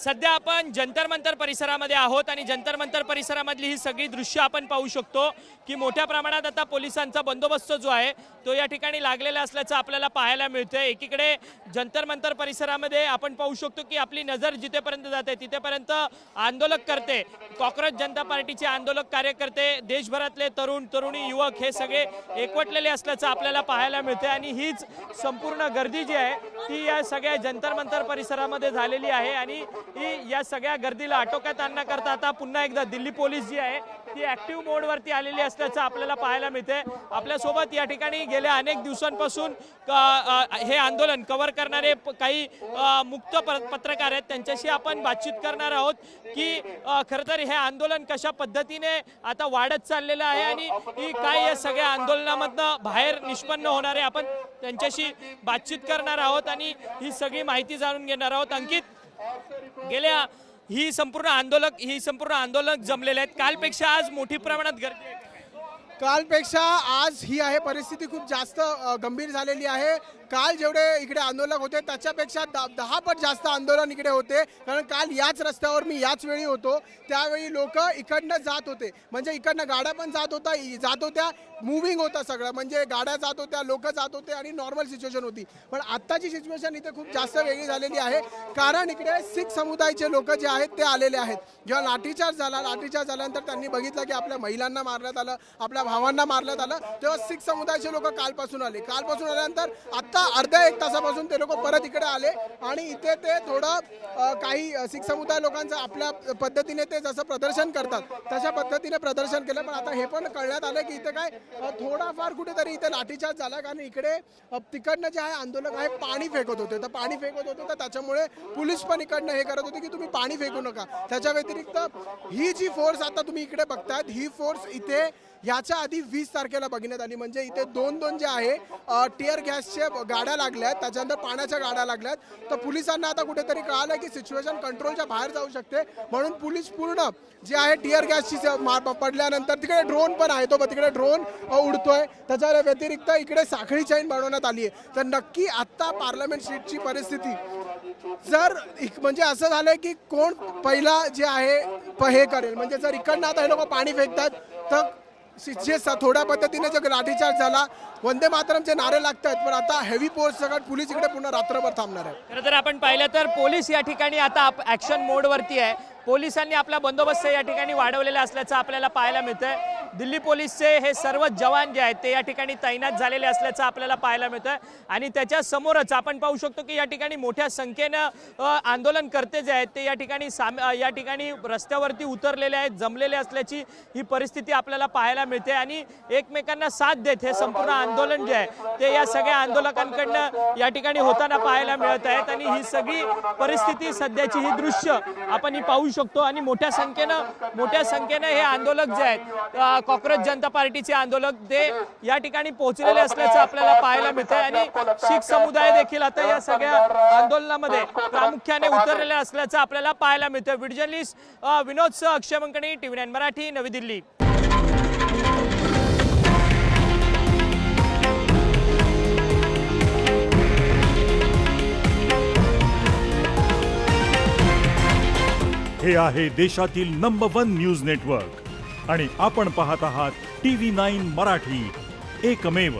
सध्या आपण जंतर मंतर परिसरामध्ये आहोत आणि जंतर मंतर परिसरामधली ही सगळी दृश्य आपण पाहू शकतो की मोठ्या प्रमाणात आता पोलिसांचा बंदोबस्त जो आहे तो या ठिकाणी लागलेला असल्याचं आपल्याला पाहायला मिळतंय। एकीकडे जंतर मंतर परिसरामध्ये आपण पाहू शकतो की आपली नजर जिथेपर्यंत जाते तिथेपर्यंत आंदोलक करते, कॉक्रोच जनता पार्टीचे आंदोलक कार्यकर्ते, देशभरातले तरुण तरुणी युवक हे सगळे एकवटलेले असल्याचं आपल्याला पाहायला मिळते आणि हीच संपूर्ण गर्दी जी आहे ती या सगळ्या जंतर मंतर परिसरामध्ये झालेली आहे आणि ही या सगळ्या गर्दीला आटोक्यात आणण्याकरता आता पुन्हा एकदा दिल्ली पोलीस जी आहे ती ऍक्टिव्ह मोडवरती आलेली असल्याचं आपल्याला पाहायला मिळते। आपल्यासोबत या ठिकाणी गेल्या अनेक दिवसांपासून हे आंदोलन कव्हर करणारे काही मुक्त पत्रकार आहेत, त्यांच्याशी आपण बातचीत करणार आहोत की खरं तर हे आंदोलन कशा पद्धतीने आता वाढत चाललेलं आहे आणि ही काय या सगळ्या आंदोलनामधनं बाहेर निष्पन्न होणार आहे। आपण त्यांच्याशी बातचीत करणार आहोत आणि ही सगळी माहिती जाणून घेणार आहोत। अंकित, गेल्या ही संपूर्ण आंदोलक जमलेले आहेत, कालपेक्षा आज मोठी प्रमाणात गर्दी आहे। कालपेक्षा आज ही आहे परिस्थिती खूप जास्त गंभीर झालेली आहे। काल जेवढे इकडे आंदोलक होते त्याच्यापेक्षा 10 पट जास्त आंदोलन इकडे होते, कारण काल याच रस्त्यावर मी याच वेळी होतो, त्यावेळी लोक इकडनं जात होते, म्हणजे इकडनं गाड्या पण जात होत्या, मूव्हिंग होतं सगळं, म्हणजे गाड्या जात होत्या, लोक जात होते आणि नॉर्मल सिच्युएशन होती। पण आत्ताची सिच्युएशन इथे खूप जास्त वेगळी झालेली आहे, कारण इकडे शीख समुदायाचे लोक जे आहेत ते आलेले आहेत। जेव्हा लाठीचार्ज झाल्यानंतर त्यांनी बघितलं की आपल्या महिलांना मारण्यात आलं, आपल्या भावांना मारण्यात आलं, तेव्हा शीख समुदायाचे लोक कालपासून आल्यानंतर आता अर्ध्या एक तासापासून ते लोक परत इकडे आले आणि इथे ते थोडं काही शीख समुदाय लोकांचं आपल्या पद्धतीने ते जसं प्रदर्शन करतात तशा पद्धतीने प्रदर्शन केलं। पण आता हे पण कळण्यात आलं की इथे काय थोडाफार कुठेतरी इथे लाठीचार्ज झाला, कारण इकडे तिकडनं जे आहे आंदोलक आहे पाणी फेकत होते, तर त्याच्यामुळे पोलीस पण इकडनं हे करत होते की तुम्ही पाणी फेकू नका। त्याच्या व्यतिरिक्त ही जी फोर्स आता तुम्ही इकडे बघतायत ही फोर्स इथे याच्या आधी 20 तारखेला बघण्यात आली, म्हणजे इथे दोन जे आहे टिअर गॅसच्या गाड्या लागल्यात, त्याच्यानंतर पाण्याच्या गाड्या लागल्यात। तर पोलिसांना आता कुठेतरी कळालं की सिच्युएशन कंट्रोलच्या बाहेर जाऊ शकते, म्हणून पोलीस पूर्ण जे आहे टिअर गॅसची पडल्यानंतर तिकडे ड्रोन पण आहे, तो तिकडे ड्रोन उडतोय। त्याच्या व्यतिरिक्त इकडे साखळी चैन बनवण्यात आली आहे। तर नक्की आत्ता पार्लमेंट स्ट्रीटची परिस्थिती जर म्हणजे असं झालंय की कोण पहिला जे आहे हे करेल, म्हणजे जर इकडनं आता हे लोक पाणी फेकतात तर जे थोड्या पद्धतीने जो लाठीचार्ज झाला, वंदे मातरमचे नारे लागतात, पण आता हेवी फोर्स सगळं पोलीस इकडे पुन्हा रात्रभर थांबणार आहे। खरं तर आपण पाहिलं तर पोलीस या ठिकाणी आता ऍक्शन मोडवरती आहे, पोलिसांनी आपला बंदोबस्त या ठिकाणी वाढवलेला असल्याचं आपल्याला पाहायला मिळतंय। दिल्ली पोलीसचे हे सर्व जवान जे आहेत ते या ठिकाणी तैनात झालेले असल्याचं आपल्याला पाहायला मिळतंय आणि त्याच्या समोरच आपण पाहू शकतो की या ठिकाणी मोठ्या संख्येनं आंदोलनकर्ते जे आहेत ते या ठिकाणी रस्त्यावरती उतरलेले आहेत, जमलेले असल्याची ही परिस्थिती आपल्याला पाहायला मिळते आणि एकमेकांना साथ देत हे संपूर्ण आंदोलन जे आहे ते या सगळ्या आंदोलकांकडनं या ठिकाणी होताना पाहायला मिळत आहेत आणि ही सगळी परिस्थिती सध्याची ही दृश्य आपण ही पाहू शकतो आणि मोठ्या संख्येनं हे आंदोलक जे आहेत कॉक्रोच जनता पार्टीचे आंदोलक ते या ठिकाणी पोहोचलेले असल्याचं आपल्याला पाहायला मिळतंय आणि शीख समुदाय देखील आता या सगळ्या आंदोलनामध्ये प्रामुख्याने उतरलेले असल्याचं आपल्याला पाहायला मिळतंय। व्हिडिओ जर्नलिस्ट विनोद अक्षय मंकणी, TV9 मराठी, नवी दिल्ली। हे आहे देशातील नंबर 1 न्यूज नेटवर्क आणि आपण पाहत आहात TV9 मराठी, एकमेव।